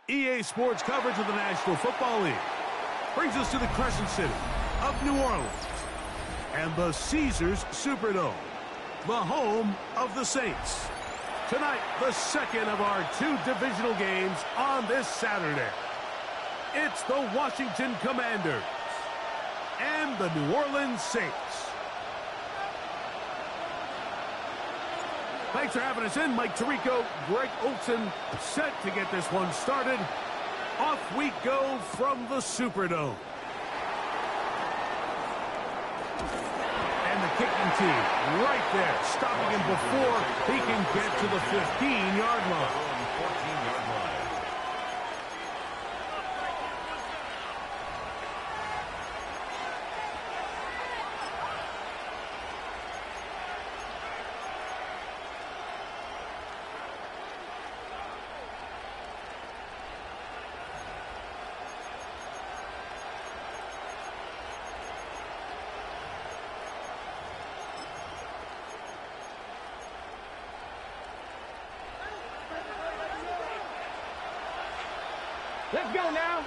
EA Sports coverage of the National Football League brings us to the Crescent City of New Orleans and the Caesars Superdome, the home of the Saints. Tonight, the second of our 2 divisional games on this Saturday. It's the Washington Commanders and the New Orleans Saints. Thanks for having us in. Mike Tirico, Greg Olsen, set to get this one started. Off we go from the Superdome. And the kicking team right there, stopping him before he can get to the 15-yard line. Let's go now.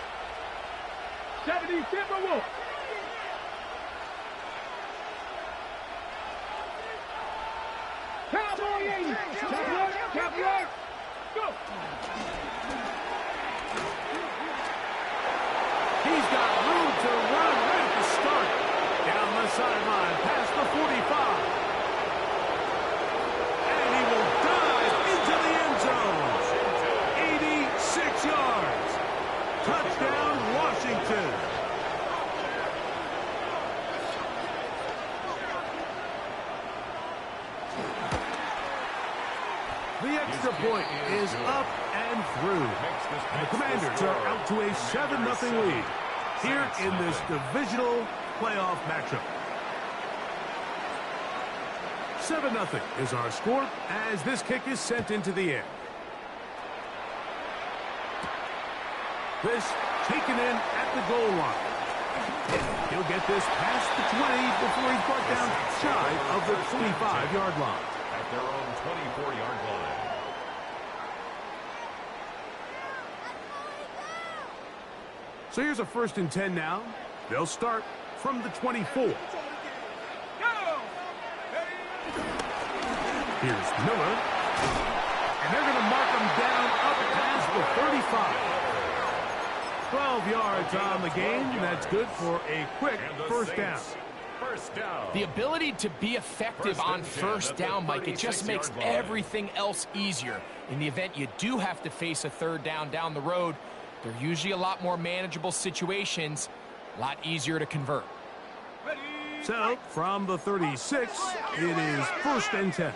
70 Timberwolves. Cowboy 80. Top right. Go. He's got room to run right at the start. Down the sideline, past the 45. And he will dive into the end zone. 86 yards. Touchdown, Washington. The extra point is up and through. And the Commanders are out to a 7-0 lead here in this divisional playoff matchup. 7-0 is our score as this kick is sent into the air. This taken in at the goal line. He'll get this past the 20 before he's brought down shy of the 25-yard line. At their own 24-yard line. So here's a 1st and 10 now. They'll start from the 24. Here's Miller. And they're going to mark him down up past the 35. 12 yards on the game. That's good for a quick first down. The ability to be effective on first down, Mike, it just makes everything else easier. In the event you do have to face a 3rd down the road, they're usually a lot more manageable situations, a lot easier to convert. So, from the 36, it is 1st and 10.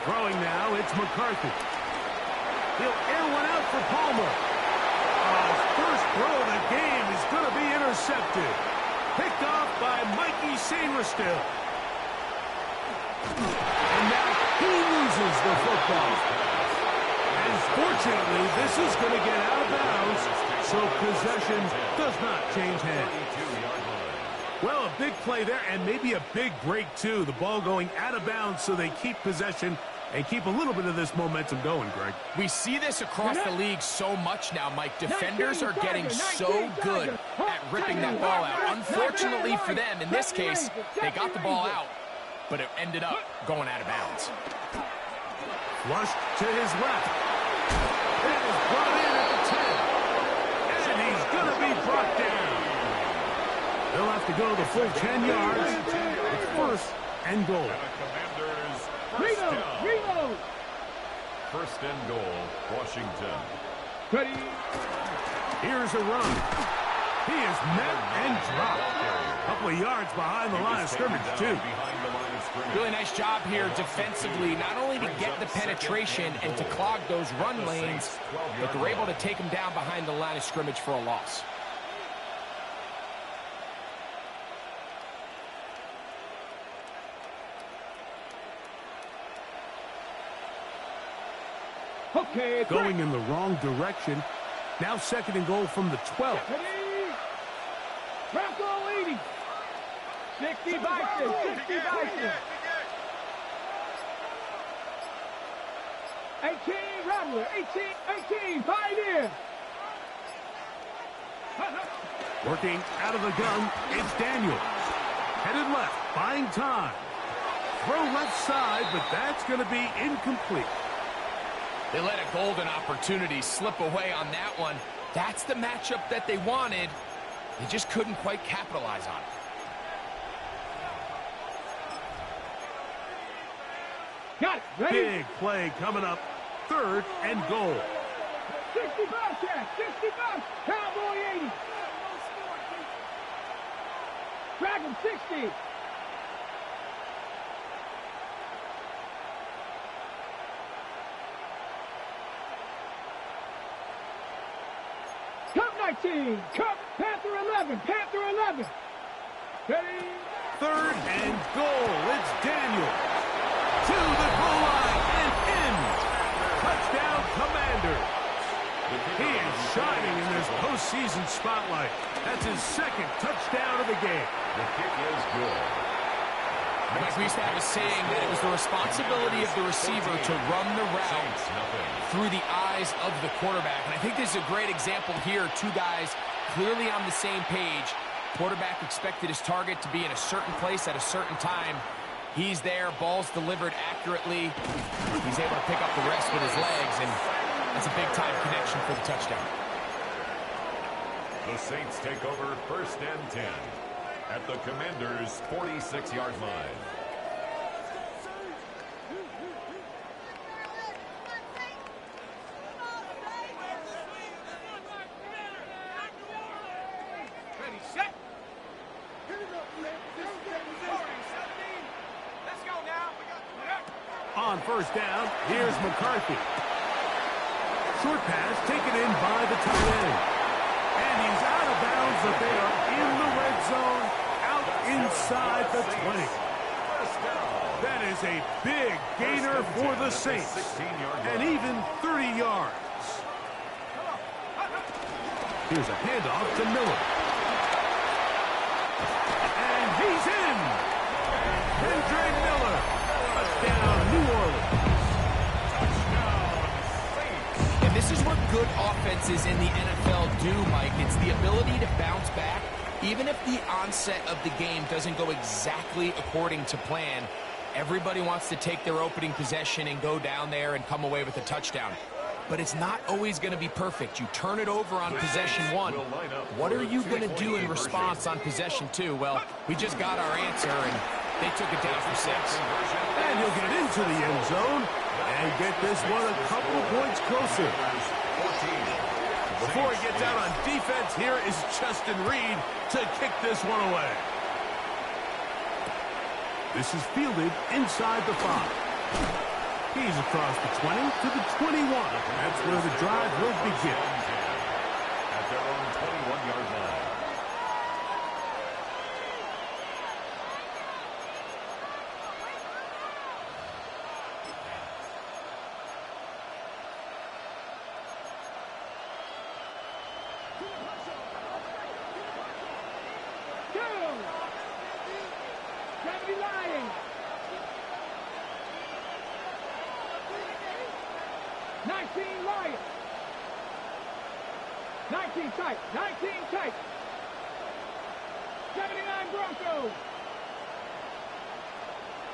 Throwing now, it's McCarthy. He'll air one out for Palmer. First throw of the game is going to be intercepted. Picked off by Mikey Sainristil. And now he loses the football. And fortunately, this is going to get out of bounds, so possession does not change hands. Well, a big play there, and maybe a big break, too. The ball going out of bounds so they keep possession and keep a little bit of this momentum going, Greg. We see this across the league so much now, Mike. Defenders are getting so good at ripping that ball out. Unfortunately for them, in this case, they got the ball out, but it ended up going out of bounds. Flushed to his left. It is brought in at the 10. And he's going to be brought down. They'll have to go the full 10 yards. It's 1st and goal. Reload. 1st and goal, Washington. Ready. Here's a run. He is met and dropped. A couple of yards behind the line of scrimmage, too. Really nice job here defensively, not only to get the penetration and to clog those run lanes, but they're able to take them down behind the line of scrimmage for a loss. Okay, Going in the wrong direction. Now 2nd and goal from the 12. Ready. Bronco 80. 60 Bison. 60 Bison. 18 Rattler. 18 Pioneer. Working out of the gun, it's Daniels. Headed left, buying time. Throw left side, but that's going to be incomplete. They let a golden opportunity slip away on that one. That's the matchup that they wanted. They just couldn't quite capitalize on it. Got it. Ready? Big play coming up. 3rd and goal. 65, Chad. 65. Cowboy 80. Dragon 60. Cup 19. Cup Panther 11. Panther 11. Ready? 3rd and goal. It's Daniel. To the goal line and in. Touchdown, Commanders. He is shining in this postseason spotlight. That's his 2nd touchdown of the game. The kick is good. Mike, we used to have a saying that it was the responsibility of the receiver to run the route through the eyes of the quarterback. And I think this is a great example here. 2 guys clearly on the same page. Quarterback expected his target to be in a certain place at a certain time. He's there, ball's delivered accurately. He's able to pick up the rest with his legs, and that's a big-time connection for the touchdown. The Saints take over 1st and 10 at the Commanders' 46-yard line. Ready, set. On 1st down, here's McCarthy. Short pass taken in by the tight end. And he's out of bounds, but they are in the red zone, out inside the 20. That is a big gainer for the Saints. And even 30 yards. Here's a handoff to Miller. And he's in. Kendrick Miller. Touchdown, New Orleans. And this is what good offenses in the NFL do, Mike. It's the ability to bounce back, even if the onset of the game doesn't go exactly according to plan. Everybody wants to take their opening possession and go down there and come away with a touchdown. But it's not always going to be perfect. You turn it over on possession 1. What are you going to do in response on possession 2? Well, we just got our answer, and they took it down for 6. And he'll get into the end zone and get this one a couple of points closer. Before he gets out on defense, here is Justin Reed to kick this one away. This is fielded inside the 5. He's across the 20 to the 21. That's where the drive will begin. At their own 21-yard line. Gravity lying. 19 Lions. 19 tight. 19 tight. 79 Broncos.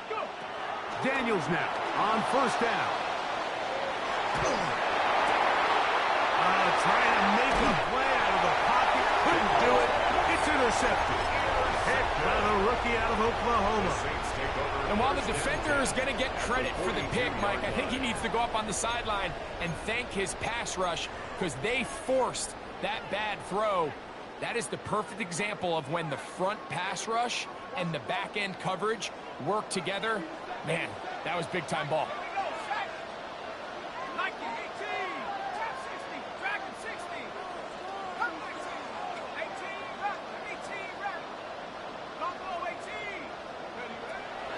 Go. Daniels now on 1st down. Trying to make a play out of the pocket. Couldn't do it. It's intercepted. Hit by the rookie out of Oklahoma. And while the defender is going to get credit for the pick, Mike, I think he needs to go up on the sideline and thank his pass rush because they forced that bad throw. That is the perfect example of when the front pass rush and the back end coverage work together. Man, that was big-time ball.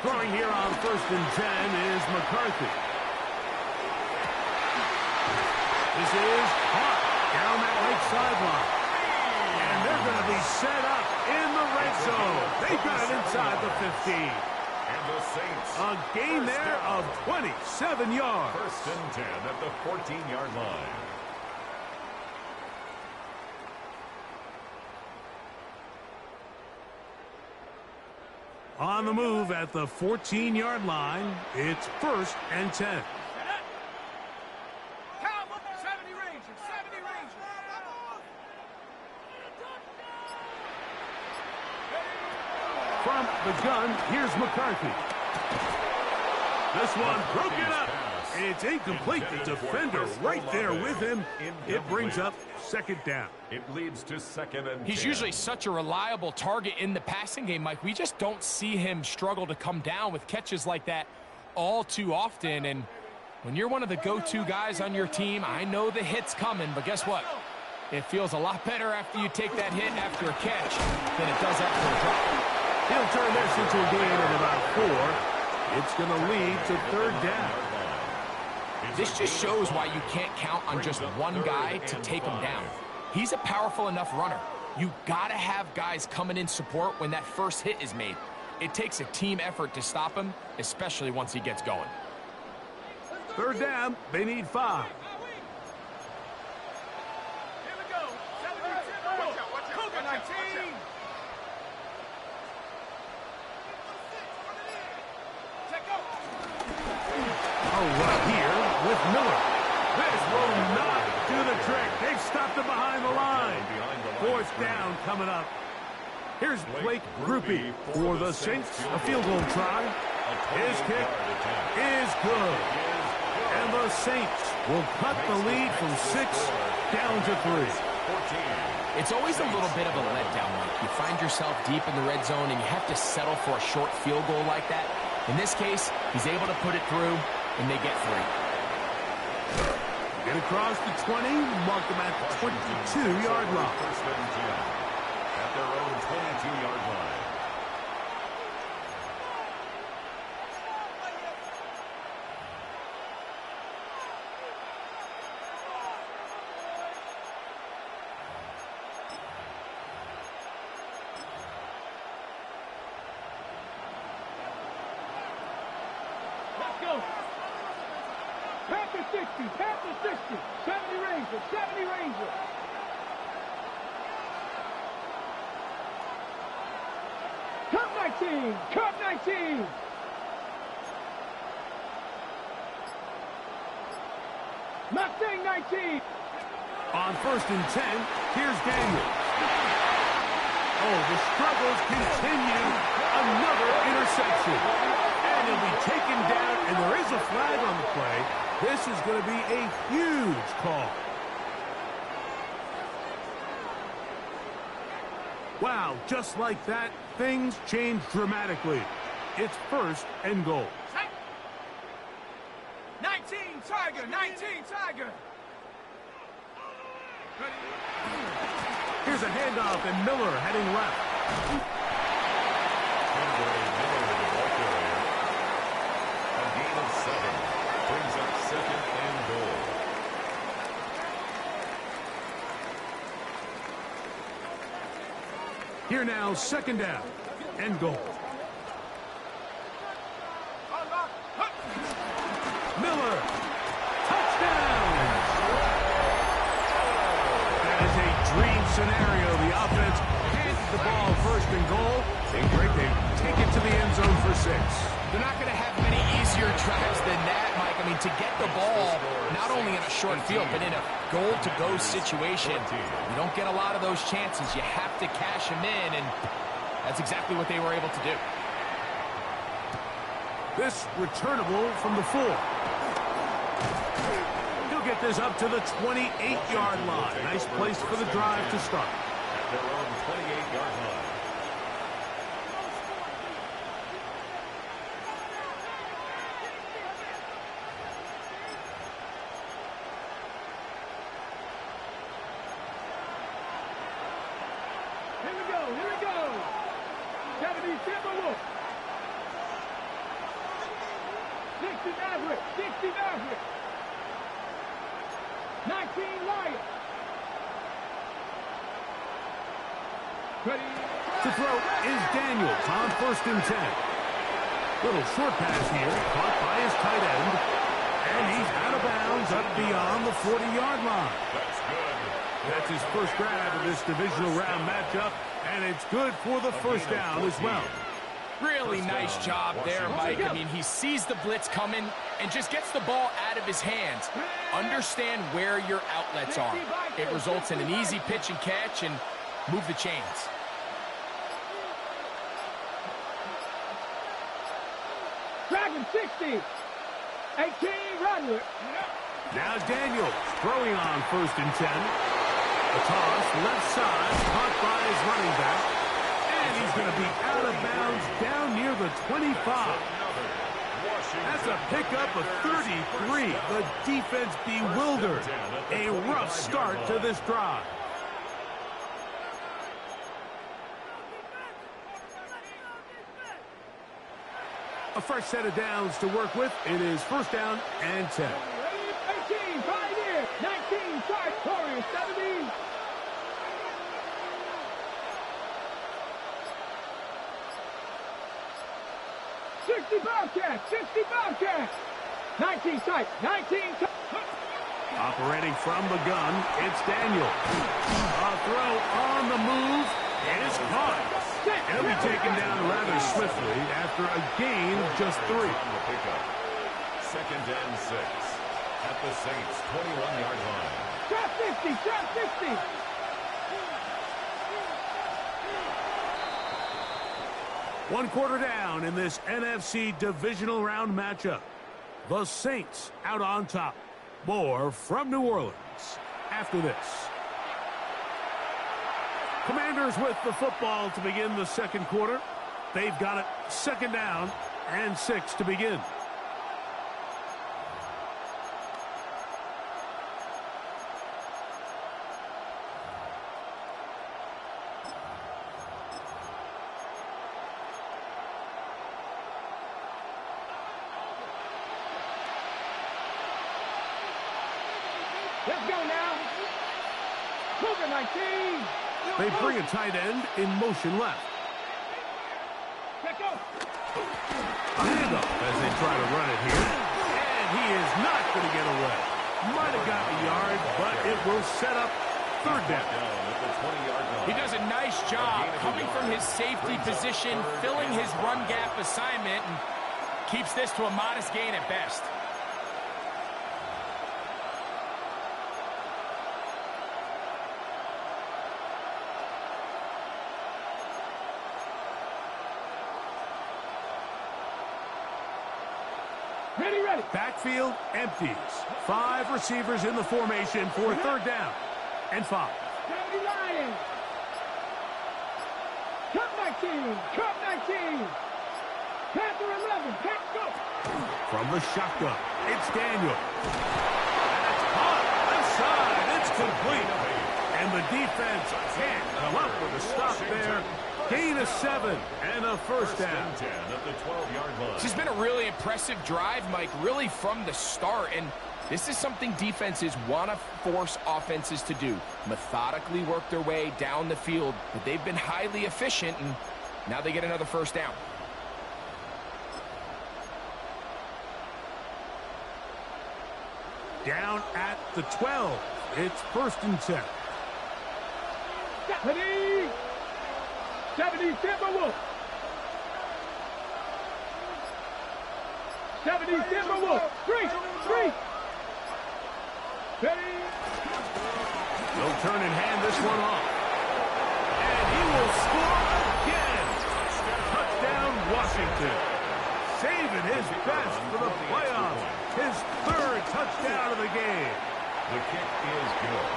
Throwing here on 1st and 10 is McCarthy. This is caught down that right sideline. And they're going to be set up in the red zone. They got it inside the 15. And the Saints. A gain there of 27 yards. 1st and 10 at the 14-yard line. On the move at the 14-yard line, it's 1st and 10. From the gun, here's McCarthy. This one broken up. It's incomplete. The defender right there with him. It brings up 2nd down. It leads to 2nd and 10. He's usually such a reliable target in the passing game, Mike. We just don't see him struggle to come down with catches like that all too often. And when you're one of the go-to guys on your team, I know the hit's coming, but guess what? It feels a lot better after you take that hit after a catch than it does after a drop. He'll turn this into a gain of about 4. It's going to lead to 3rd down. This just shows why you can't count on just one guy to take him down. He's a powerful enough runner. You got to have guys coming in support when that first hit is made. It takes a team effort to stop him, especially once he gets going. 3rd down, they need 5. Right here with Miller. This will not do the trick. They've stopped him behind the line. 4th down coming up. Here's Blake Grupe for the Saints. A field goal try. His kick is good. And the Saints will cut the lead from 6 down to 3. It's always a little bit of a letdown, Mike. You find yourself deep in the red zone and you have to settle for a short field goal like that. In this case, he's able to put it through, and they get 3. Get across the 20, mark them at the 22-yard line. 1st and 10 at their own 22-yard line. Panther 60, Panther 60, 70 Rangers, 70 Rangers. Cup 19, Cup 19. Mustang 19. On 1st and 10, here's Daniels. Oh, the struggles continue. Another interception. And he'll be taken down, and there is a flag on the play. This is going to be a huge call. Wow, just like that, things change dramatically. It's 1st and goal. 19 Tiger, 19 Tiger. Here's a handoff, and Miller heading left. A gain of 7 brings up 2nd and goal. Here now, 2nd down and goal. Miller, touchdown! That is a dream scenario. The offense hands the ball 1st and goal. They break, they take it to the end zone for 6. They're not going to have many easier drives than that, Mike. I mean, to get the ball, not only in a short field, but in a goal-to-go situation, you don't get a lot of those chances. You have to cash them in, and that's exactly what they were able to do. This returnable from the 4. He'll get this up to the 28-yard line. Nice place for the drive to start. At their own 28-yard line. Here we go. 70 Timberwolves. 60 Maverick, 60 Maverick. 19 Lions. Ready. To throw is Daniels on 1st and 10. Little short pass here, caught by his tight end. And he's out of bounds up beyond the 40-yard line. That's good. That's his first grab of this divisional round matchup, and it's good for the 1st down as well. Really nice job there, Mike. I mean, he sees the blitz coming and just gets the ball out of his hands. Understand where your outlets are. It results in an easy pitch and catch and move the chains. Dragon 60. 18, run with. Now Daniels throwing on 1st and 10. A toss, left side, caught by his running back. And he's going to be out of bounds down near the 25. That's a pickup of 33. The defense bewildered. A rough start to this drive. A fresh set of downs to work with. It is 1st down and 10. 18, 5 here. 19, 5, Warriors, 17. Bobcats, 60 Bobcats. 19 tight, 19 tight. Operating from the gun, it's Daniel. A throw on the move is caught. He'll be taken down rather swiftly after a gain of just 3. 2nd and 6 at the Saints' 21-yard line. Trap 50, trap 50. One quarter down in this NFC divisional round matchup. The Saints out on top. More from New Orleans after this. Commanders with the football to begin the 2nd quarter. They've got it 2nd down and 6 to begin. Let's go now. Cougar 19. They bring a tight end in motion left. Check go. A handoff as they try to run it here. And he is not going to get away. Might have gotten a yard, but it will set up 3rd down. He does a nice job coming from his safety position, filling his run gap assignment, and keeps this to a modest gain at best. Ready. Backfield empties. 5 receivers in the formation for 3rd down and 5. 70 Lions. Cup 19. Cup 19. Panther 11. Pack go. From the shotgun, it's Daniel. That's caught. Left side. It's complete. And the defense can't come up with a stop there. Gain of 7 and a 1st down. 10 at the 12-yard line. This has been a really impressive drive, Mike, really from the start. And this is something defenses want to force offenses to do. Methodically work their way down the field. But they've been highly efficient, and now they get another 1st down. Down at the 12. It's 1st and 10. 70 Timberwolves. 70 Timberwolves. 3. Ready. They'll turn and hand this one off. And he will score again. Touchdown, Washington. Saving his best for the playoffs. His 3rd touchdown of the game. The kick is good.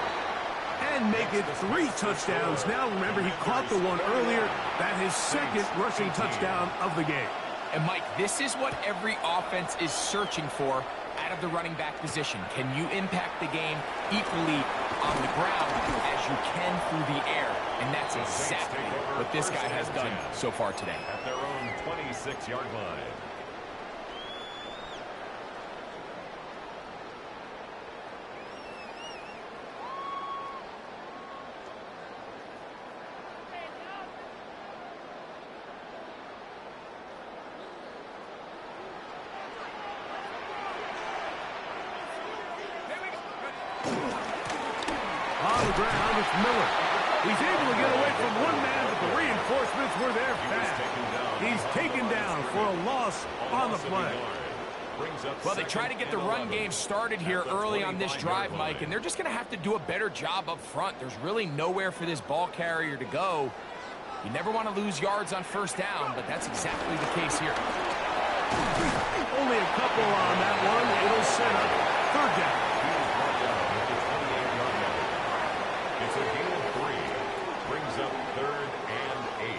And make it 3 touchdowns. Now, remember, he caught the one earlier. That his 2nd rushing touchdown of the game. And, Mike, this is what every offense is searching for out of the running back position. Can you impact the game equally on the ground as you can through the air? And that's exactly what this guy has done so far today. At their own 26-yard line. On the ground, it's Miller. He's able to get away from one man, but the reinforcements were there fast. He's taken down for a loss on the play. Well, they try to get the run game started here early on this drive, Mike, and they're just going to have to do a better job up front. There's really nowhere for this ball carrier to go. You never want to lose yards on first down, but that's exactly the case here. Only a couple on that one. It'll set up third down. It's a gain of 3. Brings up 3rd and 8.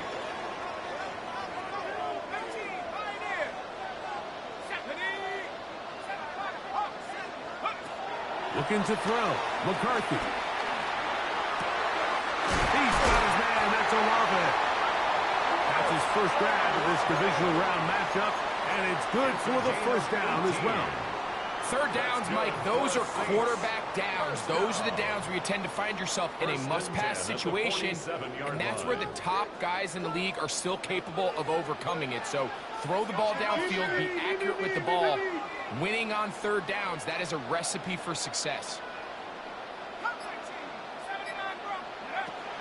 Looking to throw. McCarthy. He's got his man. That's Olave. That's his first grab of this divisional round matchup, and it's good for the first down as well. Third downs, Mike, those are quarterback downs. Those are the downs where you tend to find yourself in a must-pass situation, and that's where the top guys in the league are still capable of overcoming it. So throw the ball downfield, be accurate with the ball. Winning on third downs, that is a recipe for success.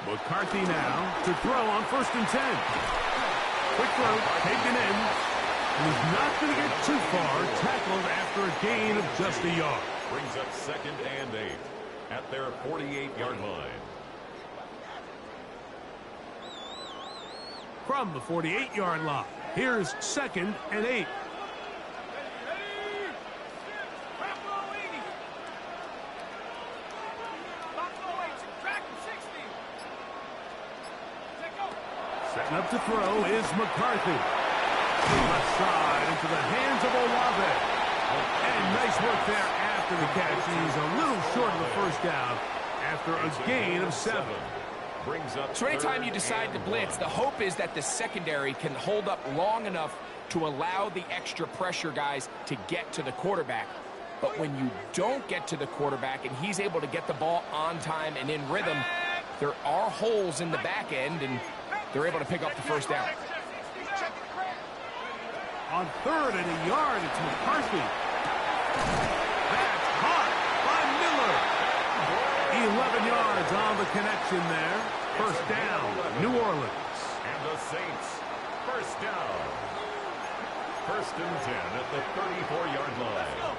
McCarthy now to throw on 1st and 10. Quick throw, taken in. And he's not going to get too far, tackled after a gain of just a yard. Brings up 2nd and 8 at their 48-yard line. From the 48-yard line, here's 2nd and 8. Setting up to throw is McCarthy. Left side into the hands of Olave. And nice work there after the catch. He's a little short of the first down after a gain of 7. So anytime you decide to blitz, the hope is that the secondary can hold up long enough to allow the extra pressure guys to get to the quarterback. But when you don't get to the quarterback and he's able to get the ball on time and in rhythm, there are holes in the back end, and they're able to pick up the first down. On 3rd and a yard, it's McCarthy. That's caught by Miller. 11 yards on the connection there. First down, New Orleans. And the Saints, first down. 1st and 10 at the 34-yard line.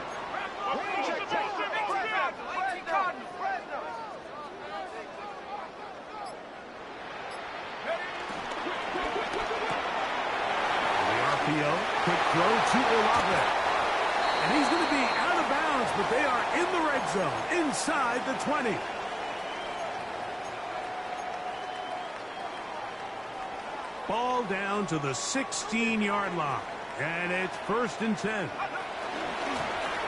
Quick throw to Olave. And he's going to be out of bounds, but they are in the red zone, inside the 20. Ball down to the 16-yard line. And it's 1st and 10.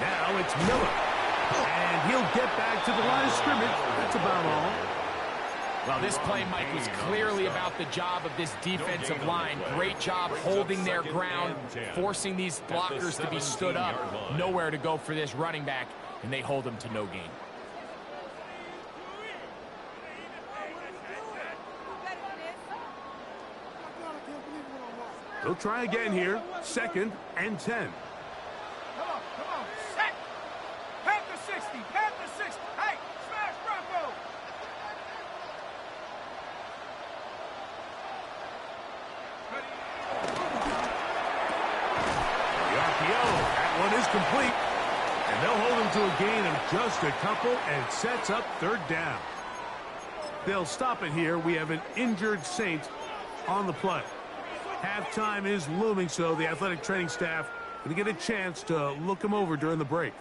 Now it's Miller. And he'll get back to the line of scrimmage. That's about all. Well, this play, Mike, was clearly about the job of this defensive line. Great job holding their ground, forcing these blockers to be stood up. Nowhere to go for this running back, and they hold him to no gain. They'll try again here. 2nd and 10. Come on, set. Panther 60, Panther 60. Hey, smash Bronco. The RPO, that one is complete. And they'll hold him to a gain of just a couple and sets up 3rd down. They'll stop it here. We have an injured Saint on the play. Halftime is looming, so the athletic training staff going to get a chance to look him over during the break.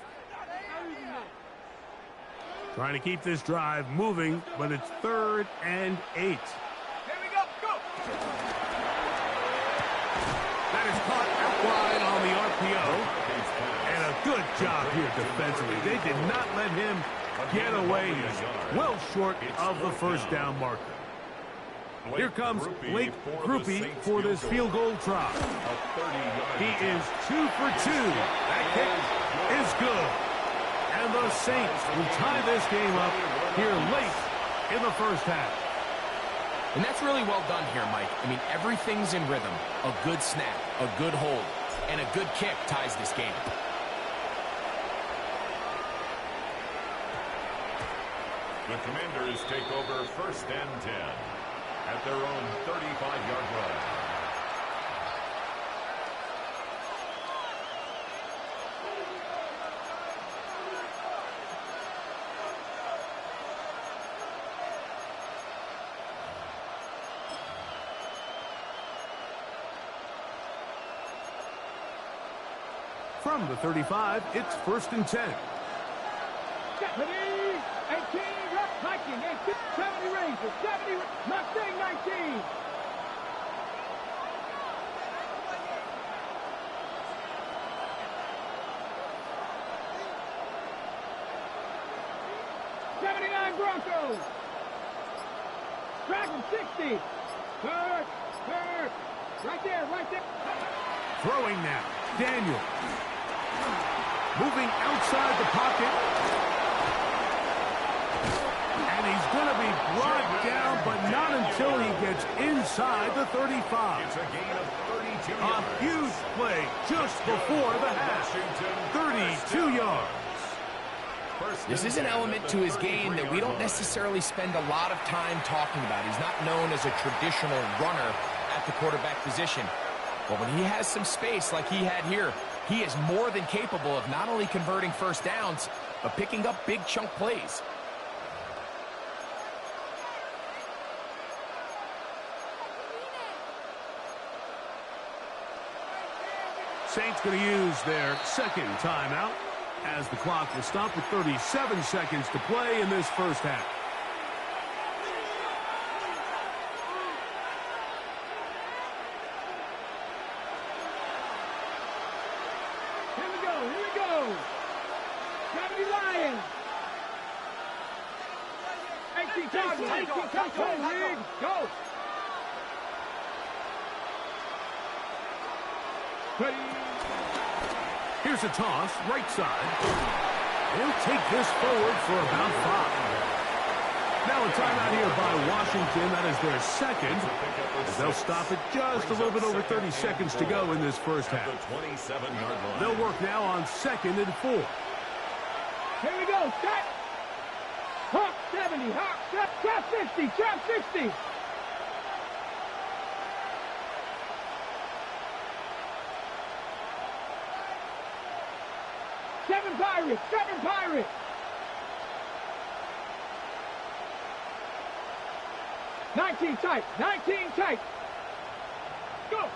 Trying to keep this drive moving, but it's 3rd and 8. Here we go, go. That is caught out wide on the RPO. And a good job here defensively. They did not let him get away. He's well short of the first down marker. Here comes Blake Grupe for this field goal try. He is 2 for 2. That kick is good. And the Saints will tie this game up here late in the first half. And that's really well done here, Mike. I mean, everything's in rhythm. A good snap, a good hold, and a good kick ties this game. The Commanders take over 1st and 10 at their own 35-yard line. From the 35, it's 1st and 10. Stephanie, 18, Viking, 70 Rangers, 70, Mustang 19. Broncos. Dragon 60. Third. Right there. Throwing now. Daniel. Moving outside the pocket. And he's going to be brought down, but not until he gets inside the 35. It's a gain of 32 yards. A huge play just before the half. 32 yards. This is an element to his game that we don't necessarily spend a lot of time talking about. He's not known as a traditional runner at the quarterback position. But when he has some space like he had here, he is more than capable of not only converting first downs, but picking up big chunk plays. Saints going to use their second timeout, as the clock will stop with 37 seconds to play in this first half. Here we go. 70 Lions. 18 Cowboys. Go. Ready. Here's a toss, right side. He'll take this forward for about 5. Now a timeout here by Washington. That is their second. As they'll stop it just a little bit over 30 seconds to go in this first half. They'll work now on 2nd and 4. Here we go. Set. Hawk 70. Hawk. Trap 50. Trap 60. Seven Pirates. 19 tight. Go.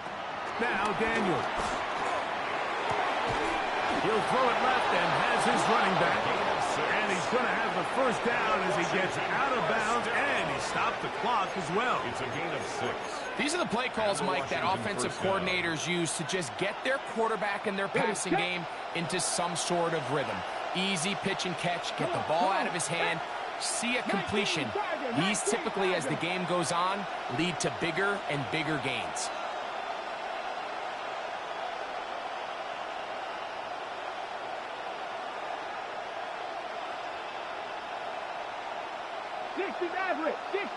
Now Daniels. He'll throw it left and has his running back. And he's going to have the first down as he gets out of bounds, and he stopped the clock as well. It's a gain of 6. These are the play calls, Mike, that offensive coordinators use to just get their quarterback and their passing game into some sort of rhythm. Easy pitch and catch, get the ball out of his hand, see a completion. These typically, as the game goes on, lead to bigger and bigger gains.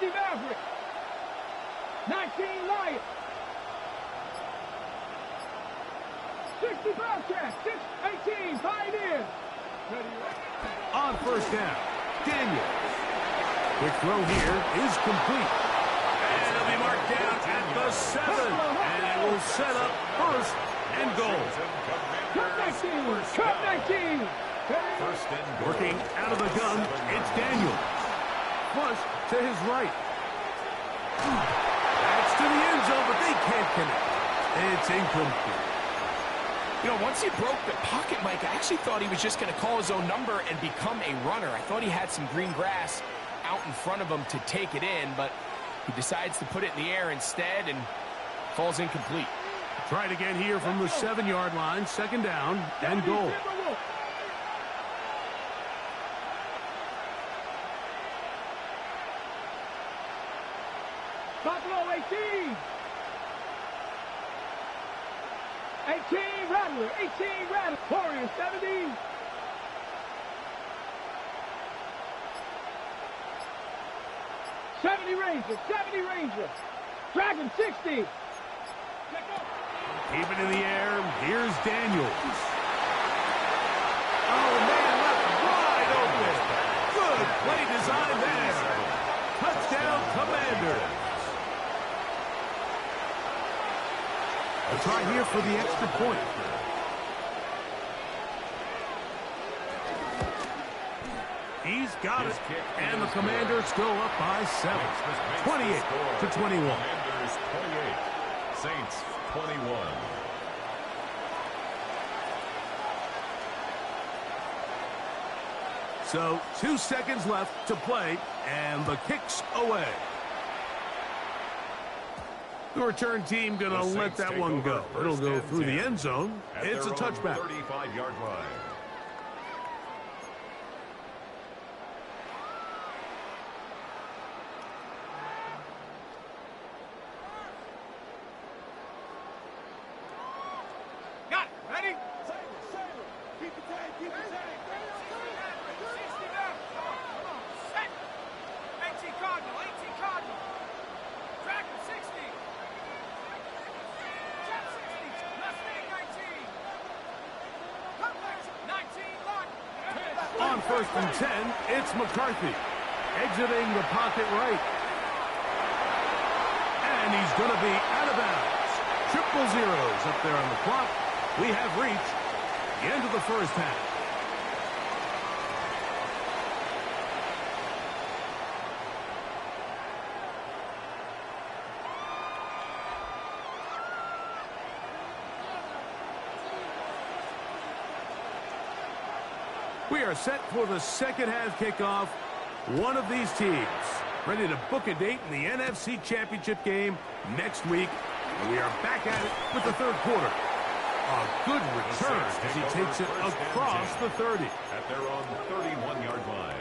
Maverick. 19 Lions. 60 Bobcats. 18 Pioneers. On first down, Daniel. Quick throw here is complete. And it'll be marked down at the 7. And it will set up 1st and goal. Cut 19. Working out of the gun, it's Daniel. Flush to his right. That's to the end zone, but they can't connect. It's incomplete. You know, once he broke the pocket, Mike, I actually thought he was just going to call his own number and become a runner. I thought he had some green grass out in front of him to take it in, but he decides to put it in the air instead and falls incomplete. Try it again here from the 7-yard line. 2nd down and goal. Buffalo 18. 18 Rattler. Warriors 70. Rangers. Dragon 60. Keep it in the air. Here's Daniels. Oh, man, left wide open. Good play design there. Touchdown, Commanders. A try here for the extra point. He's got it. And the Commanders go up by 7. 28-21. Commanders 28. Saints 21. So 2 seconds left to play, and the kick's away. The return team going to let that one go. It'll go through the end zone. It's a touchback. 35-yard line. Got it. Ready? Keep the tag, keep the tag. 60 down. Come on. Set. 18 Cardinal, 18 Cardinal. Tracker, 60. Trap 60. Mustang, 19. Complex, 19 lock. On 1st and 10, it's McCarthy. Exiting the pocket right. And he's going to be out of bounds. 000 up there on the clock. We have reached the end of the first half. We are set for the second half kickoff. One of these teams ready to book a date in the NFC Championship game next week. And we are back at it with the third quarter. A good return as he takes it across the 30. At their own 31-yard line.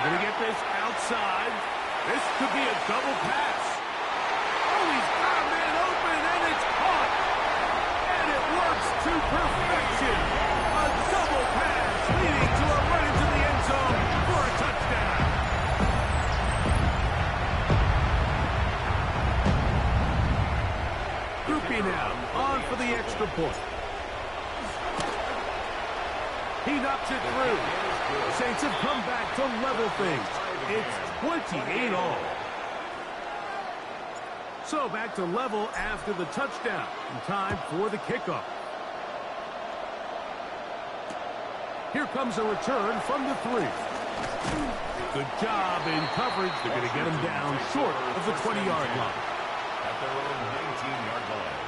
They're going to get this outside. This could be a double pass. Oh, he's got a man open, and it's caught. And it works to perfection. A double pass leading to a run into the end zone for a touchdown. Groupie now on for the extra point. He knocks it through. The Saints have come back to level things. It's 28 all. So back to level after the touchdown. And time for the kickoff. Here comes a return from the 3. Good job in coverage. They're going to get him down short of the 20-yard line. At their own 19-yard line.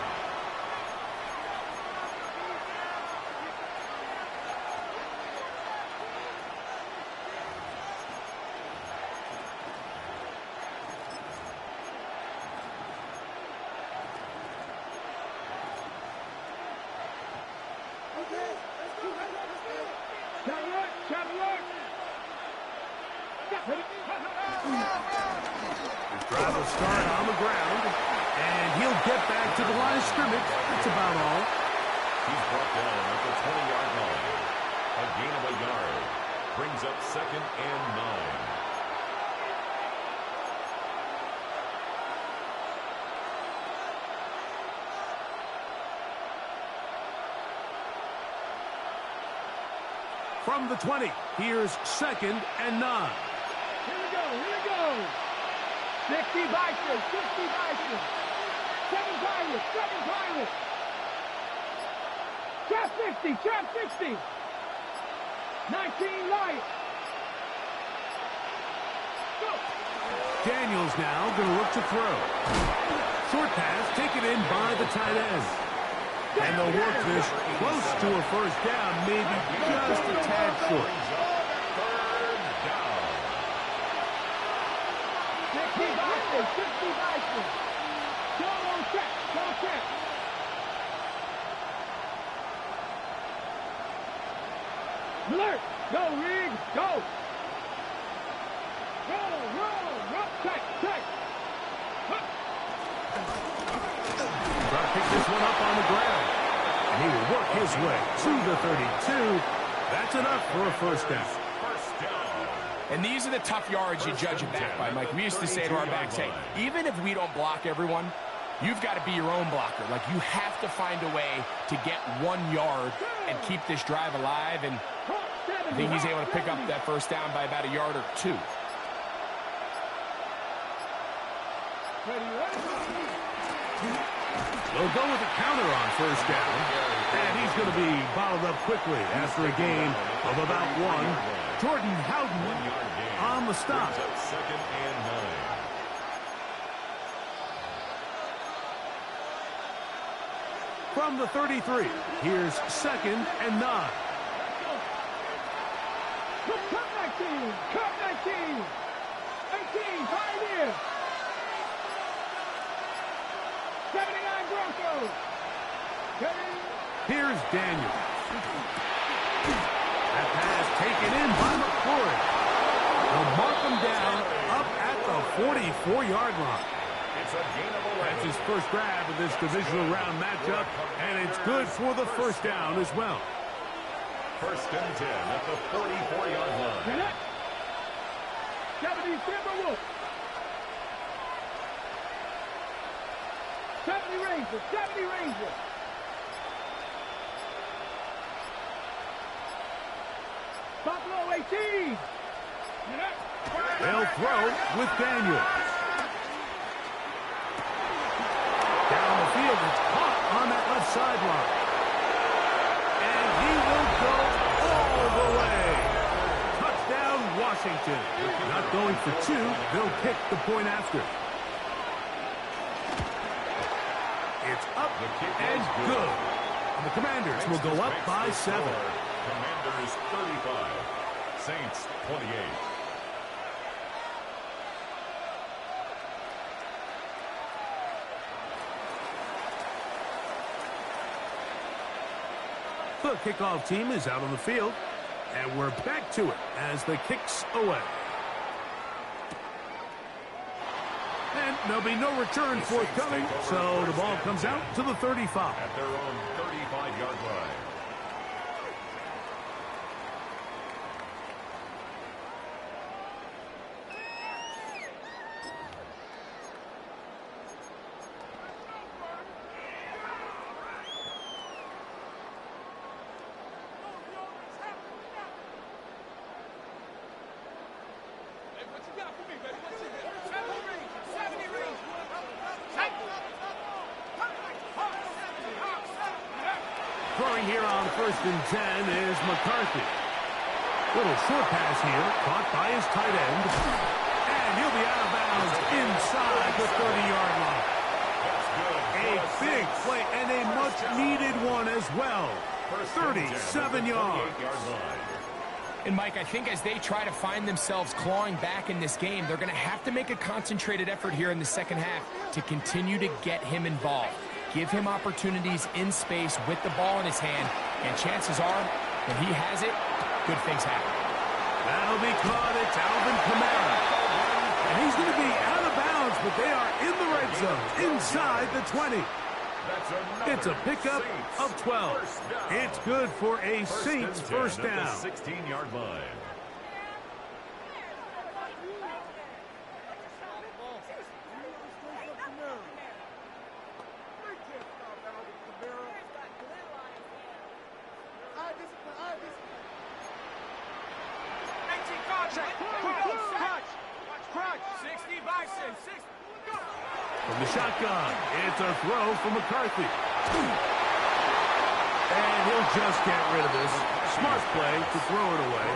Drive will start on the ground, and he'll get back to the line of scrimmage. That's about all. He's brought down at the 20-yard line. A gain of a yard. Brings up 2nd and 9. From the 20, here's 2nd and 9. Here we go. 60 Bison, 60 Bison. 7 Pirates. Trap 60. 19 Light. Go. Daniels now going to look to throw. Short pass taken in by the tight end. And they'll work this close to a first down, maybe just a tad short. 60 Bison. Go check. Alert. Go, Reed. Go. Roll. Check. Try to pick this one up on the ground. And he will work his way to the 32. That's enough for a first down. And these are the tough yards you judge a back by, Mike. We used to say to our backs, hey, even if we don't block everyone, you've got to be your own blocker. Like, you have to find a way to get 1 yard and keep this drive alive. And I think he's able to pick up that first down by about a yard or 2. They'll go with a counter on first down. And he's going to be bottled up quickly after a gain of about 1. Jordan Howden on the stop. Second and 9. From the 33, here's second and 9. Cut 19! Cut 19! 18, Pioneer! 79 Broncos! Here's Daniel. That pass taken in by McCoy. They'll mark him down up at the 44-yard line. It's a gain of 11. That's his first grab of this divisional round matchup, and it's good for the first down as well. First and 10 at the 44-yard line. 70 Timberwolves! 70 Rangers! 70 Rangers! Buffalo 18! They'll throw with Daniels. Down the field, it's caught on that left sideline. And he will go all the way. Touchdown, Washington. Not going for 2. They'll kick the point after. It's up and good. And the Commanders will go up by 7. Commanders 35. Saints 28. The kickoff team is out on the field, and we're back to it as the kick's away. And there'll be no return forthcoming, so the ball comes out to the 35. At their own 35-yard line. Throwing here on first and 10 is McCarthy. Little short pass here, caught by his tight end. And he'll be out of bounds inside the 30-yard line. A big play and a much-needed one as well. 37 yards. And, Mike, I think as they try to find themselves clawing back in this game, they're going to have to make a concentrated effort here in the second half to continue to get him involved. Give him opportunities in space with the ball in his hand, and chances are, when he has it, good things happen. That'll be caught. It's Alvin Kamara. And he's going to be out of bounds, but they are in the red zone, inside the 20. It's a pickup of 12. It's good for a Saints first down. 16-yard line. From the shotgun, it's a throw from McCarthy. And he'll just get rid of this. Smart play to throw it away,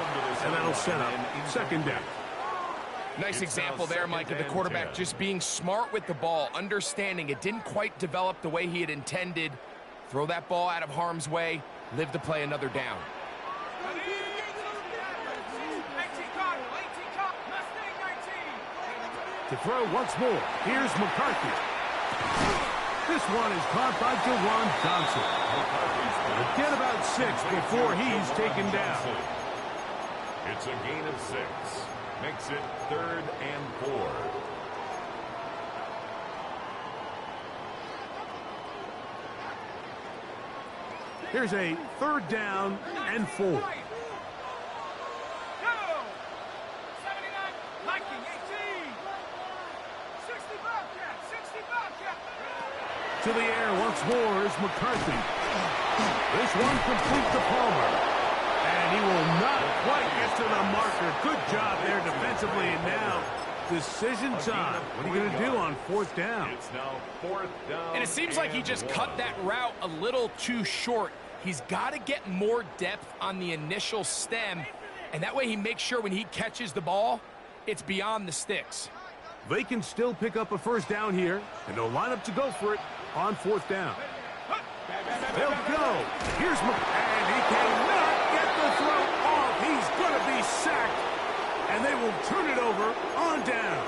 and that'll set up second down. Nice example there, Mike, of the quarterback just being smart with the ball, understanding it didn't quite develop the way he had intended. Throw that ball out of harm's way, live to play another down. To throw once more, here's McCarthy. This one is caught by Jawan Johnson. But get about 6 before he's taken down. It's a gain of 6. Makes it 3rd and 4. Here's a 3rd down and 4. To the air once more is McCarthy. This one complete to Palmer. And he will not quite get to the marker. Good job there defensively. And now decision time. What are you going to do on fourth down? It's now fourth down. And it seems like he just cut that route a little too short. He's got to get more depth on the initial stem, and that way he makes sure when he catches the ball, it's beyond the sticks. They can still pick up a first down here, and they'll line up to go for it on fourth down. They'll go. Here's and he cannot get the throw off. He's going to be sacked, and they will turn it over on down.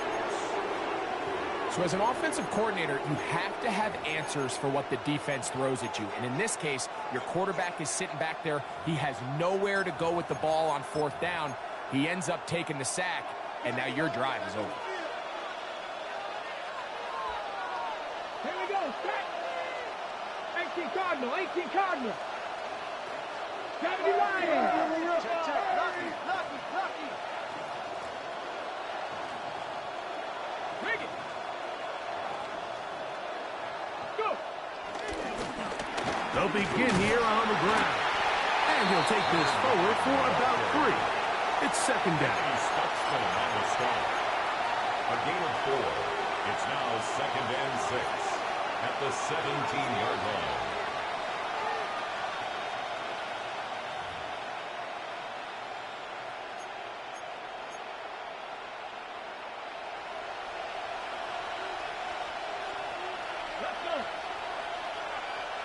So as an offensive coordinator, you have to have answers for what the defense throws at you. And in this case, your quarterback is sitting back there. He has nowhere to go with the ball on fourth down. He ends up taking the sack, and now your drive is over. Here we go, set. 18 Cardinal, 18 Cardinal. 70 Lions. Check. Lucky. Rig it. Go. They'll begin here on the ground. And he'll take this forward for about 3. It's second down. He stops them on the start. A gain of 4. It's now second and 6 at the 17-yard line. Let's go.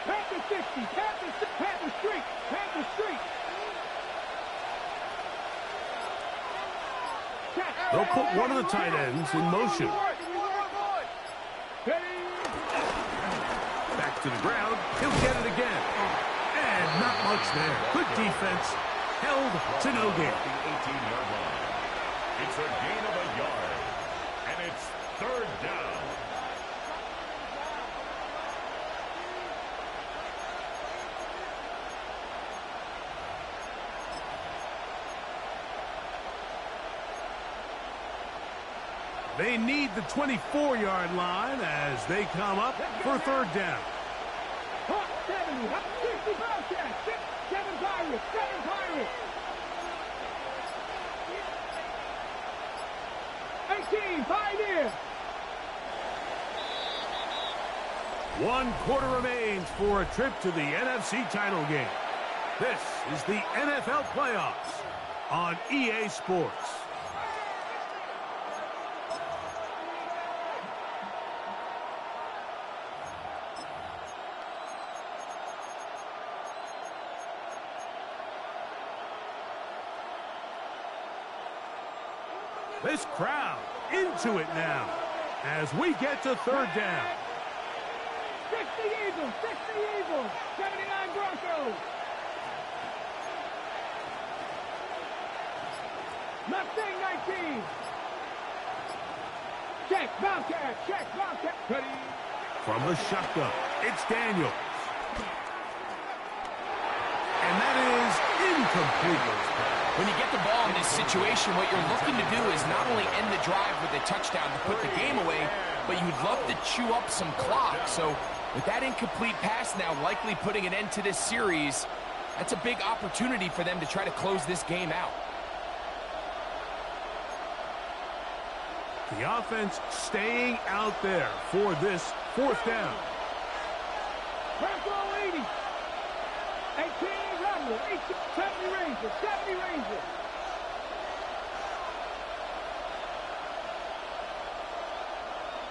Panther 60, Panther Street. They'll put one of the tight ends in motion. Back to the ground. He'll get it again. And not much there. Good defense. Held to no gain. The 18-yard line. It's a gain of a yard. And it's third down. They need the 24-yard line as they come up for third down. 70, 60 Bobcats, 7 Pirates. 18 Pioneers. 1 quarter remains for a trip to the NFC title game. This is the NFL playoffs on EA Sports. This crowd into it now as we get to third down. 60 Eagles, 79 Broncos. Mustang 19. Check Bobcat. Ready. From the shotgun, it's Daniels. And that is incomplete. When you get the ball in this situation, what you're looking to do is not only end the drive with a touchdown to put the game away, but you'd love to chew up some clock. So with that incomplete pass now likely putting an end to this series, that's a big opportunity for them to try to close this game out. The offense staying out there for this fourth down. Bronco 80. 18 Rattler. 70 Rangers.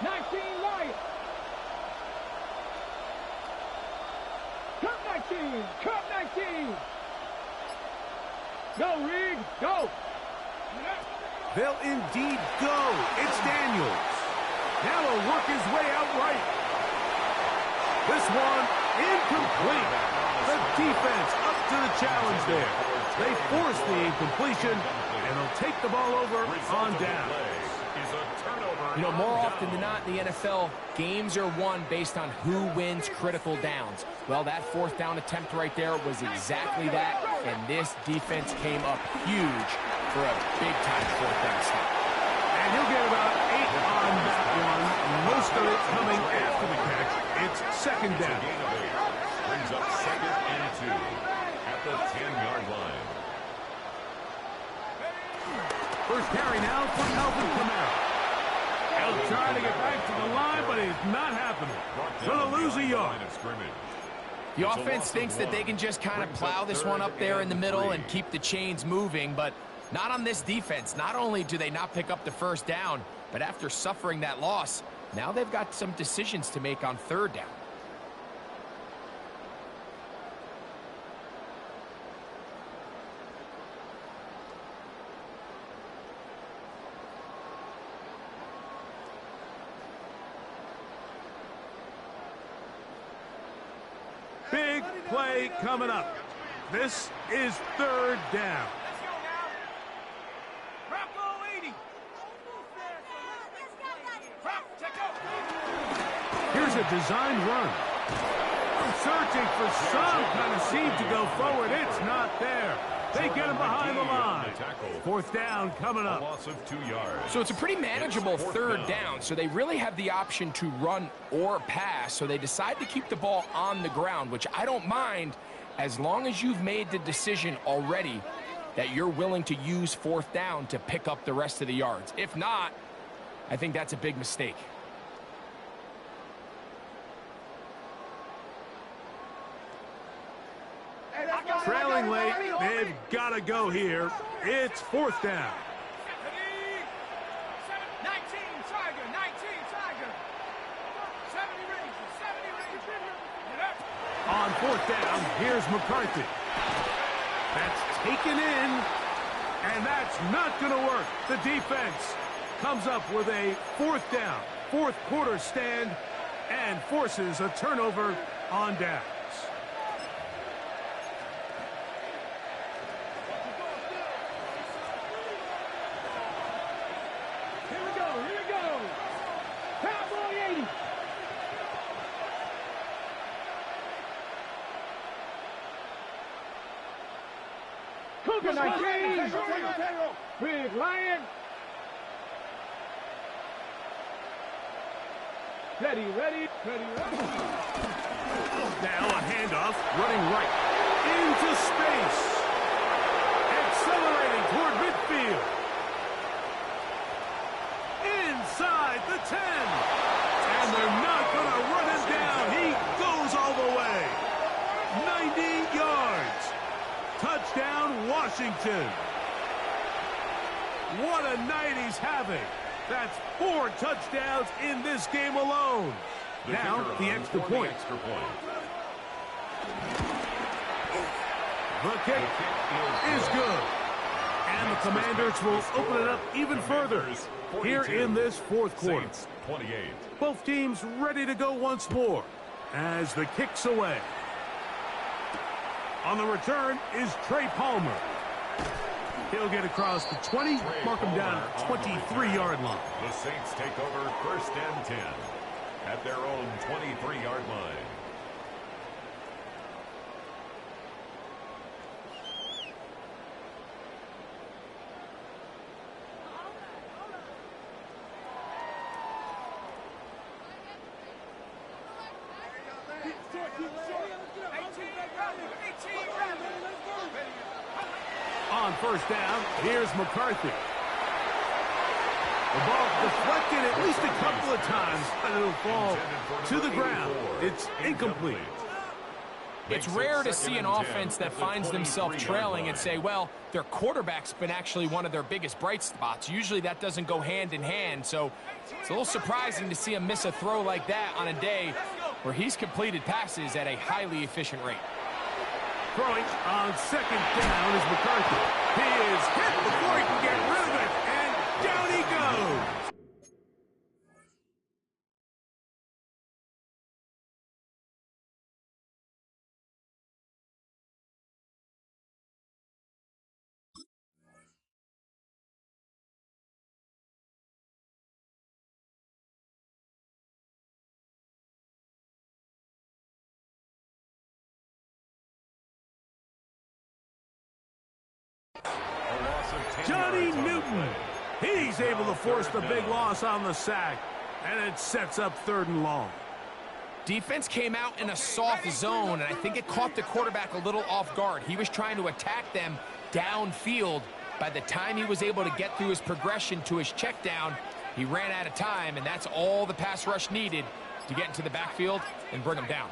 19 Lions. Cup 19. Go, Reed. Go. They'll indeed go. It's Daniels. Now he'll work his way out right. This one incomplete. The defense up to the challenge there. They force the incompletion, and they'll take the ball over on down. You know, more often than not in the NFL, games are won based on who wins critical downs. Well, that fourth down attempt right there was exactly that, and this defense came up huge for a big-time fourth down stop. And he'll get about 8 on that one, most of it coming after the catch. It's second down. Brings up second and 2 at the 10-yard line. First carry now for Alvin Kamara. He'll try to get back to the line, but it's not happening. Going to lose a yard. The offense thinks that they can just kind of plow this one up there in the middle and keep the chains moving, but not on this defense. Not only do they not pick up the first down, but after suffering that loss, now they've got some decisions to make on third down. Big play coming up. This is third down. Let's go now. Bronco 80. Prop, check out. Here's a design run. Searching for some kind of seed to go forward. It's not there. They get him behind the line. Fourth down coming up. Loss of 2 yards. So it's a pretty manageable third down, so they really have the option to run or pass, so they decide to keep the ball on the ground, which I don't mind as long as you've made the decision already that you're willing to use fourth down to pick up the rest of the yards. If not, I think that's a big mistake. Trailing late, they've got to go here. It's fourth down. 19 Tiger, 19 Tiger. 70 Rangers, 70 Rangers. Get up. On fourth down, here's McCarthy. That's taken in, and that's not going to work. The defense comes up with a fourth down, fourth quarter stand, and forces a turnover on downs. Cougar 19. Big Lion. Ready. Now a handoff, running right into space. Accelerating toward midfield. Inside the 10. And they're not going to run him down. He goes all the way. 90 yards. Touchdown, Washington. What a night he's having. That's 4 touchdowns in this game alone. Now, the extra point. The kick is good. And the Commanders will open it up even further here in this fourth quarter. Both teams ready to go once more as the kick's away. On the return is Trey Palmer. He'll get across the 20, mark him down at the 23-yard line. The Saints take over first and 10 at their own 23-yard line. On first down, here's McCarthy. The ball deflected at least a couple of times, and it'll fall to the ground. It's incomplete. It's rare to see an offense that finds themselves trailing and say, well, their quarterback's been actually one of their biggest bright spots. Usually that doesn't go hand in hand, so it's a little surprising to see him miss a throw like that on a day where he's completed passes at a highly efficient rate. Throwing on second down is McCarthy. He is hit before he can get rid of it, and down he goes. Johnny Newton. He's able to force the big loss on the sack, and it sets up third and long. Defense came out in a soft zone, and I think it caught the quarterback a little off guard. He was trying to attack them downfield. By the time he was able to get through his progression to his check down, He ran out of time, and that's all the pass rush needed to get into the backfield and bring him down.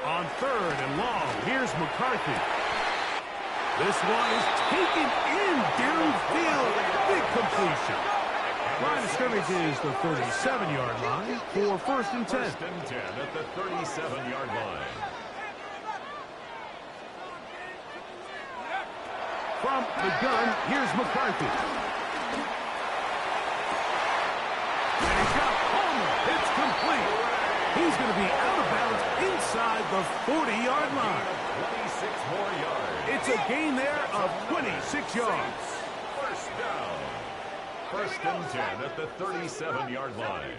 On 3rd and long, here's McCarthy. This one is taken in downfield. Big completion. Line of scrimmage is the 37-yard line for 1st and 10. 1st and 10 at the 37-yard line. From the gun, here's McCarthy. And he's got Palmer. It's complete. He's going to be out of bounds inside the 40-yard line. 26 more yards. It's a gain there of 26 yards. 1st down. 1st and 10 at the 37-yard line.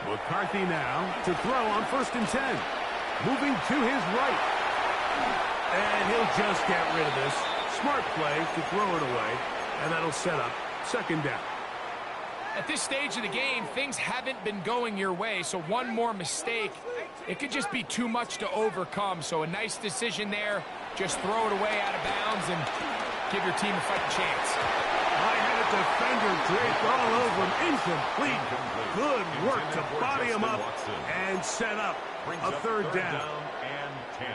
McCarthy now to throw on 1st and 10. Moving to his right. And he'll just get rid of this. Smart play to throw it away. And that'll set up 2nd down. At this stage of the game, things haven't been going your way, so one more mistake, it could just be too much to overcome. So a nice decision there. Just throw it away out of bounds and give your team a fighting chance. I had a defender draped all over him. Incomplete. Good work to body him up and set up a 3rd down. And 10.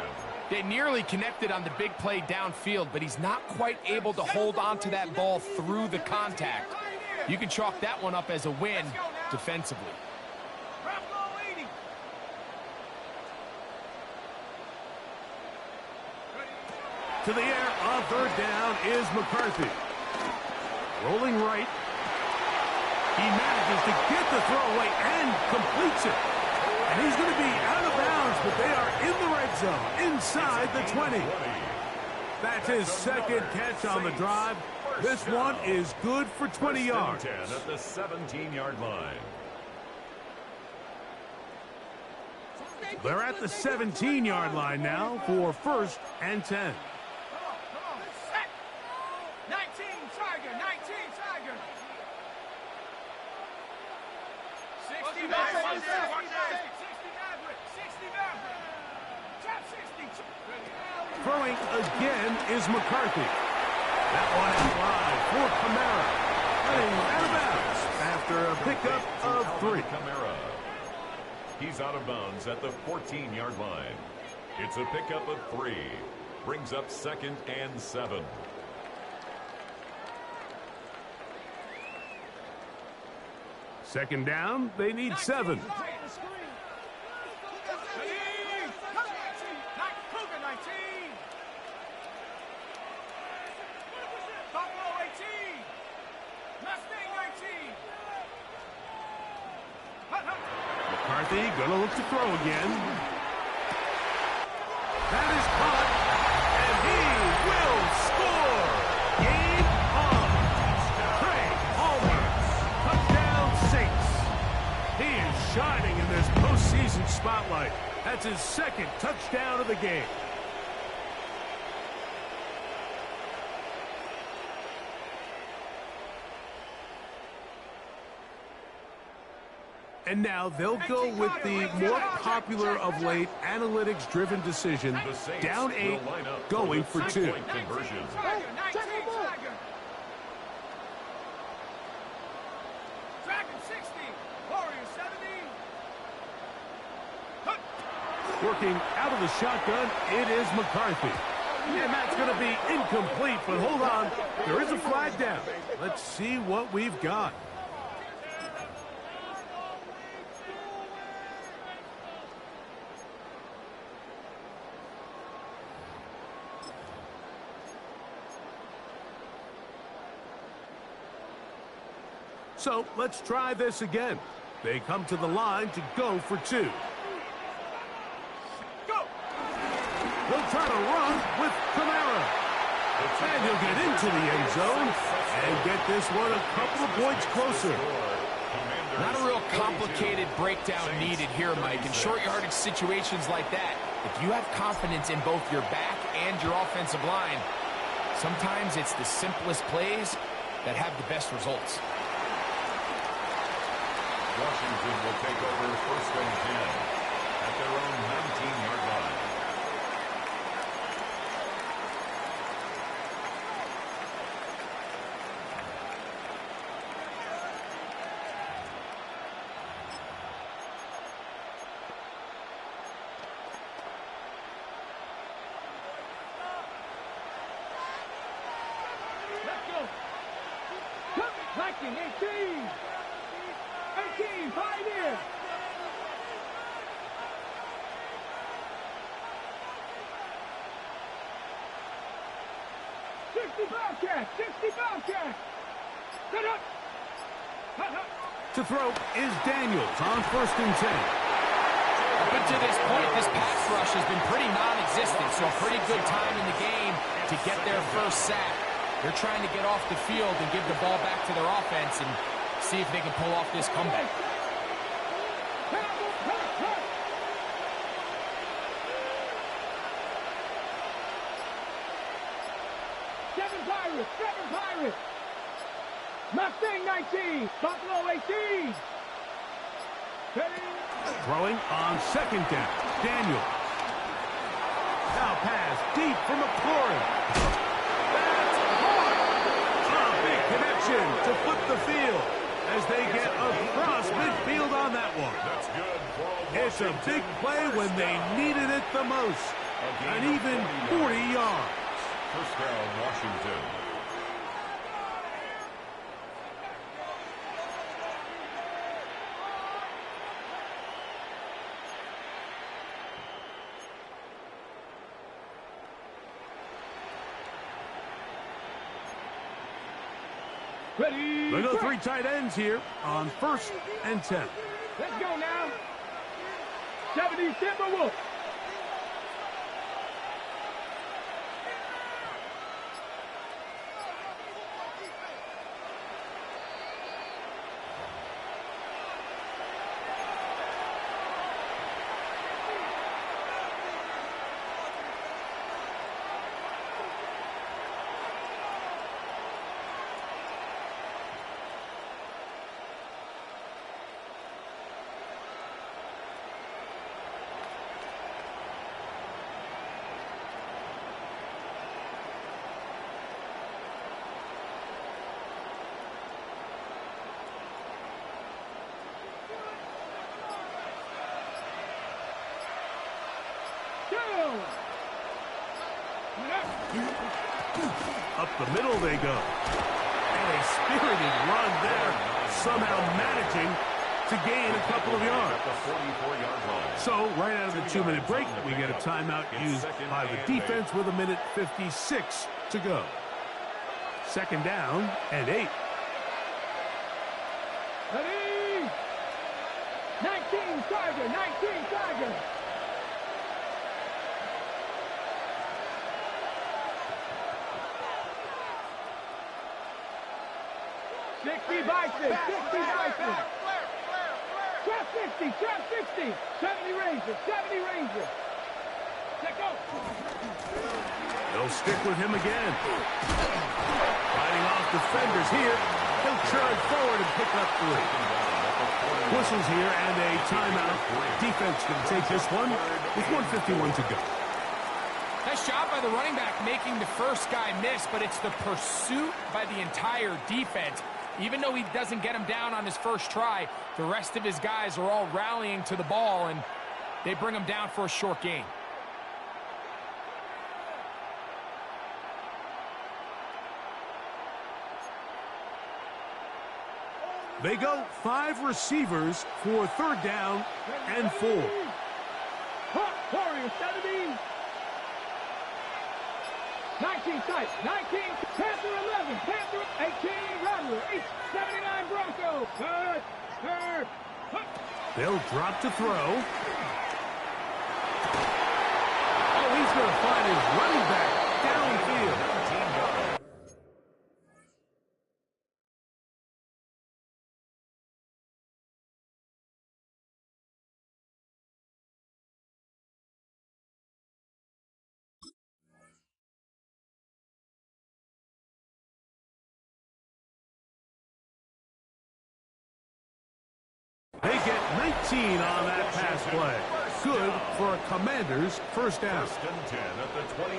They nearly connected on the big play downfield, but he's not quite able to hold on to that ball through the contact. You can chalk that one up as a win defensively. To the air on 3rd down is McCarthy. Rolling right. He manages to get the throw away and completes it. And he's going to be out of bounds, but they are in the red zone, inside the 20. That's his 2nd catch on the drive. This one is good for 20 yards. 10 at the 17-yard line. They're at the 17-yard line now for 1st and 10. 19 Tiger, 19 Tiger. 60 Maverick, 60 Maverick, 60 Maverick. Top 60. Throwing again is McCarthy. That one is wide for Kamara. Running out of bounds after a pickup of 3. Kamara. He's out of bounds at the 14-yard line. It's a pickup of 3. Brings up 2nd and 7. Second down, they need 7. McCarthy gonna look to throw again. That is caught, and he will score. Game on. Craig Palmer, touchdown Saints. He is shining in this postseason spotlight. That's his 2nd touchdown of the game. And now they'll go with the more popular of late analytics-driven decision. Down 8, going for 2. Conversion. Working out of the shotgun, it is McCarthy. And that's going to be incomplete, but hold on. There is a flag down. Let's see what we've got. So let's try this again. They come to the line to go for 2. They'll try to run with Kamara. And he'll get into the end zone and get this one a couple of points closer. Not a real complicated breakdown needed here, Mike. In short yardage situations like that, if you have confidence in both your back and your offensive line, sometimes it's the simplest plays that have the best results. Washington will take over 1st and 10 at their own 19-yard line. blocking. 18. 18, Pioneer. 60 Bobcat. 60 Bobcat. Set up. To throw is Daniels on 1st and 10. Up until this point, this pass rush has been pretty non-existent, so a pretty good time in the game to get their first sack. They're trying to get off the field and give the ball back to their offense and see if they can pull off this comeback. Seven Pirates. Mustang 19. Buffalo 18. Throwing on 2nd down. Daniels. Now pass deep for McLaurin. That's hard. A big connection to flip the field as they get across midfield on that one. That's good. It's a big play when they needed it the most. An even 40 yards. First down, Washington. Ready. They go 3 tight ends here on 1st and 10. Let's go now. 70 Timberwolves. Up the middle they go. And a spirited run there, somehow managing to gain a couple of yards. At the 44-yard line. So, right out of the 2-minute break, we get a timeout used by the defense with 1:56 to go. 2nd down and 8. Ready. 19 Tiger. 19 Tiger. 60 Bison. 60 Bison. Trap 60. Trap 60. 70 Rangers. 70 Rangers. Let go. They'll stick with him again. Fighting off defenders here. He'll charge forward and pick up 3. Whistles here and a timeout. Defense going to take this one with 1:51 to go. Nice job by the running back making the first guy miss, but it's the pursuit by the entire defense. Even though he doesn't get him down on his first try, the rest of his guys are all rallying to the ball, and they bring him down for a short gain. They go 5 receivers for 3rd down and 4. Warriors 70. 19 tight. 19. Panther 11. Panther 18. Rattler. 79 Bronco. Good. Good. They'll drop to throw. Oh, he's going to find his running back downfield. They get 19 on that pass play. Good for a Commander's first down.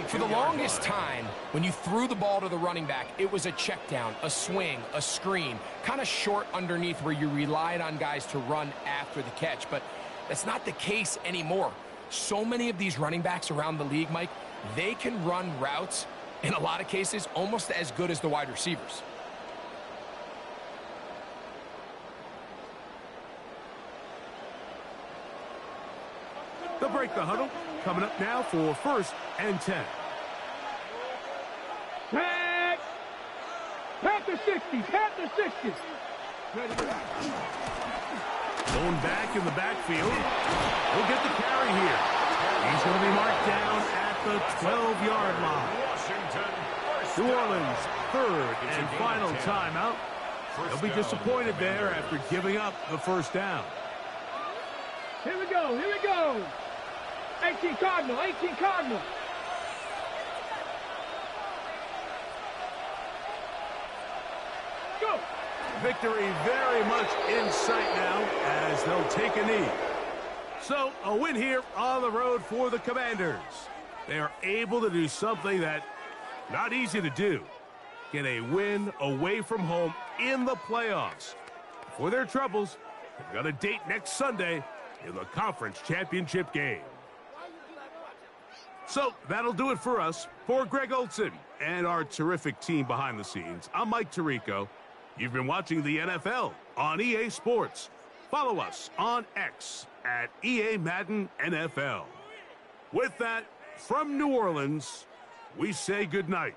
For the longest time, when you threw the ball to the running back, it was a check down, a swing, a screen, kind of short underneath where you relied on guys to run after the catch. But that's not the case anymore. So many of these running backs around the league, Mike, they can run routes, in a lot of cases, almost as good as the wide receivers. They'll break the huddle. Coming up now for 1st and 10. Tag! Panther 60, Panther 60. Going back in the backfield. He'll get the carry here. He's going to be marked down at the 12-yard line. New Orleans, 3rd and final timeout. They'll be disappointed there after giving up the 1st down. Here we go, here we go. 18 Cardinal, 18 Cardinal. Go. Victory very much in sight now as they'll take a knee. So, a win here on the road for the Commanders. They are able to do something that not easy to do. Get a win away from home in the playoffs. For their troubles, they've got a date next Sunday in the conference championship game. So, that'll do it for us. For Greg Olson and our terrific team behind the scenes, I'm Mike Tirico. You've been watching the NFL on EA Sports. Follow us on X at EA Madden NFL. With that, from New Orleans, we say goodnight.